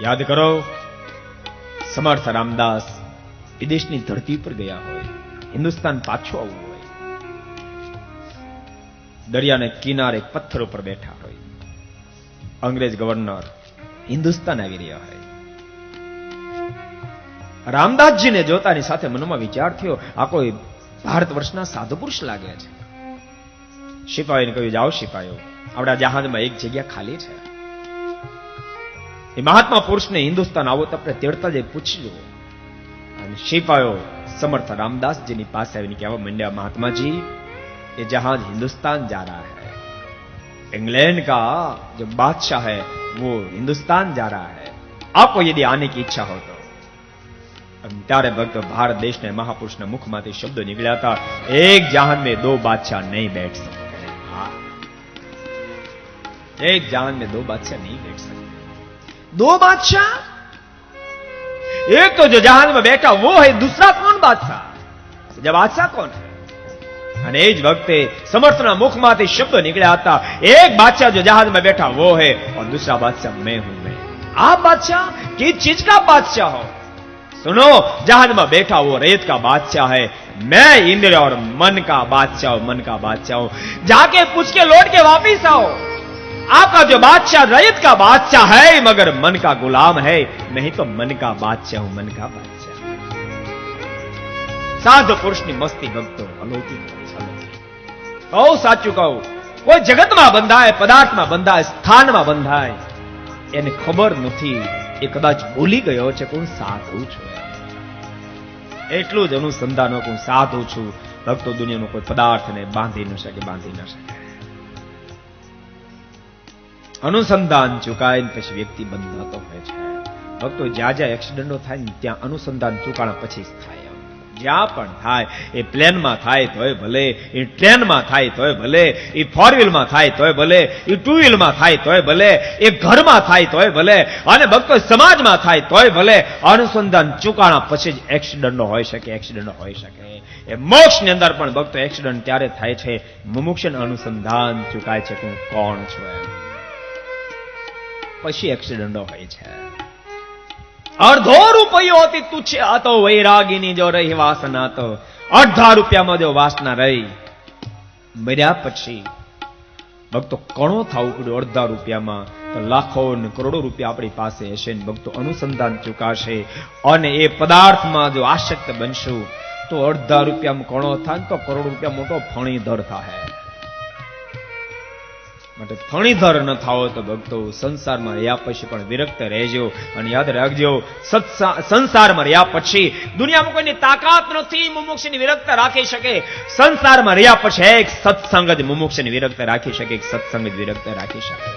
યાદ કરો, સમર્થ રામદાસ વિદેશની ધરતી પર ગયા હોય, હિન્દુસ્તાન પાછું આવવું હોય, દરિયાને કિનારે પથ્થર ઉપર બેઠા હોય, અંગ્રેજ ગવર્નર હિન્દુસ્તાન આવી રહ્યા હોય, રામદાસજીને જોતાની સાથે મનમાં વિચાર થયો, આ કોઈ ભારત વર્ષના સાધુ પુરુષ લાગે છે. સિપાહીને કહ્યું, જાઓ સિપાહીઓ, આપણા જહાજમાં એક જગ્યા ખાલી છે. એ મહાત્મા પુરુષને હિન્દુસ્તાન આવો તો આપણે તેડતા જઈ પૂછજો. અને સિપાહીઓ સમર્થ रामदास जी पास आવીને કહેવા માંડ્યા, महात्मा जी ये जहाज हिंदुस्तान जा रहा है, इंग्लैंड का जो बादशाह है वो हिंदुस्तान जा रहा है, आपको यदि आने की इच्छा हो तो. ત્યારે ભક્તો ભારત દેશના મહાપુરુષના મુખમાંથી શબ્દો નીકળ્યા હતા, એક જહાન में दो बादशाह नहीं बैठ सकते, एक जहान में दो बादशाह नहीं बैठ सकते. दो बादशाह, एक तो जो जहाज में बैठा वो है, दूसरा कौन बादशाह? जब बादशाह कौन है? અને એ જ વખતે સમર્થના મુખમાંથી શબ્દ નીકળ્યા હતા, એક बादशाह जो जहाज में बैठा वो है और दूसरा बादशाह मैं हूं. मैं आप बादशाह किस चीज का बादशाह हो? सुनो, जहाज में बैठा वो रेत का बादशाह है, मैं इंद्र और मन का बादशाह हूं, मन का बादशाह हूं. जाके पूछ के लौट के वापिस आओ, आपका जो बादशाह रेत का बादशाह है मगर मन का गुलाम है, मैं ही तो मन का बादशाह हूं, मन का बादशाह. साधु पुरुषની મસ્તી ભક્તો અલૌકિક હોય છે. બહુ સાચું કહું, કોઈ જગતમાં બંધાય, પદાર્થમાં બંધાય, સ્થાનમાં બંધાય, એને ખબર નથી, એ કદાચ ભૂલી ગયો છે કે હું સાધુ છું. એટલું જ અનુસંધાન હું સાધુ છું. ભક્તો દુનિયાનો કોઈ પદાર્થને બાંધી ન શકે, બાંધી ન શકે. અનુસંધાન ચૂકાય પછી વ્યક્તિ બંધાતો હોય છે. ભક્તો જ્યાં જ્યાં એક્સિડન્ટો થાય ને ત્યાં અનુસંધાન ચૂકાણા પછી જ થાય. જ્યાં પણ થાય, એ પ્લેનમાં થાય તોય ભલે, એ ટ્રેનમાં થાય તોય ભલે, એ ફોર વ્હીલમાં થાય તોય ભલે, એ ટુ વ્હીલમાં થાય તોય ભલે, એ ઘરમાં થાય તોય ભલે, અને ભક્તો સમાજમાં થાય તોય ભલે, અનુસંધાન ચૂકાણા પછી જ એક્સિડન્ટો હોઈ શકે, એક્સિડન્ટો હોઈ શકે. એ મોક્ષની અંદર પણ ભક્તો એક્સિડન્ટ ત્યારે થાય છે મુમુક્ષુને અનુસંધાન ચૂકાય છે કે હું કોણ છું, પછી એક્સિડન્ટો હોય છે. અડધો રૂપિયો હતી તુચ્છ હતો, વૈરાગીની જો રહી વાસના તો, અડધા રૂપિયામાં જો વાસના રહી, મર્યા પછી ભક્તો કણો થવું પડ્યું. અડધા રૂપિયામાં તો લાખો ને કરોડો રૂપિયા આપણી પાસે હશે ને ભક્તો અનુસંધાન ચૂકાશે, અને એ પદાર્થમાં જો આસક્ત બનશું તો અડધા રૂપિયામાં કણો થાય તો કરોડ રૂપિયા મોટો ફણીધર થાય. માટે ફણીધર ન થાવો તો ભક્તો સંસારમાં રહ્યા પછી પણ વિરક્ત રહેજો. અને યાદ રાખજો, સંસારમાં રહ્યા પછી દુનિયામાં કોઈની તાકાત નથી મુમુક્ષુની વિરક્ત રાખી શકે. સંસારમાં રહ્યા પછી એક સત્સંગ જ મુમુક્ષુની વિરક્ત રાખી શકે, એક સત્સંગ જ વિરક્ત રાખી શકે.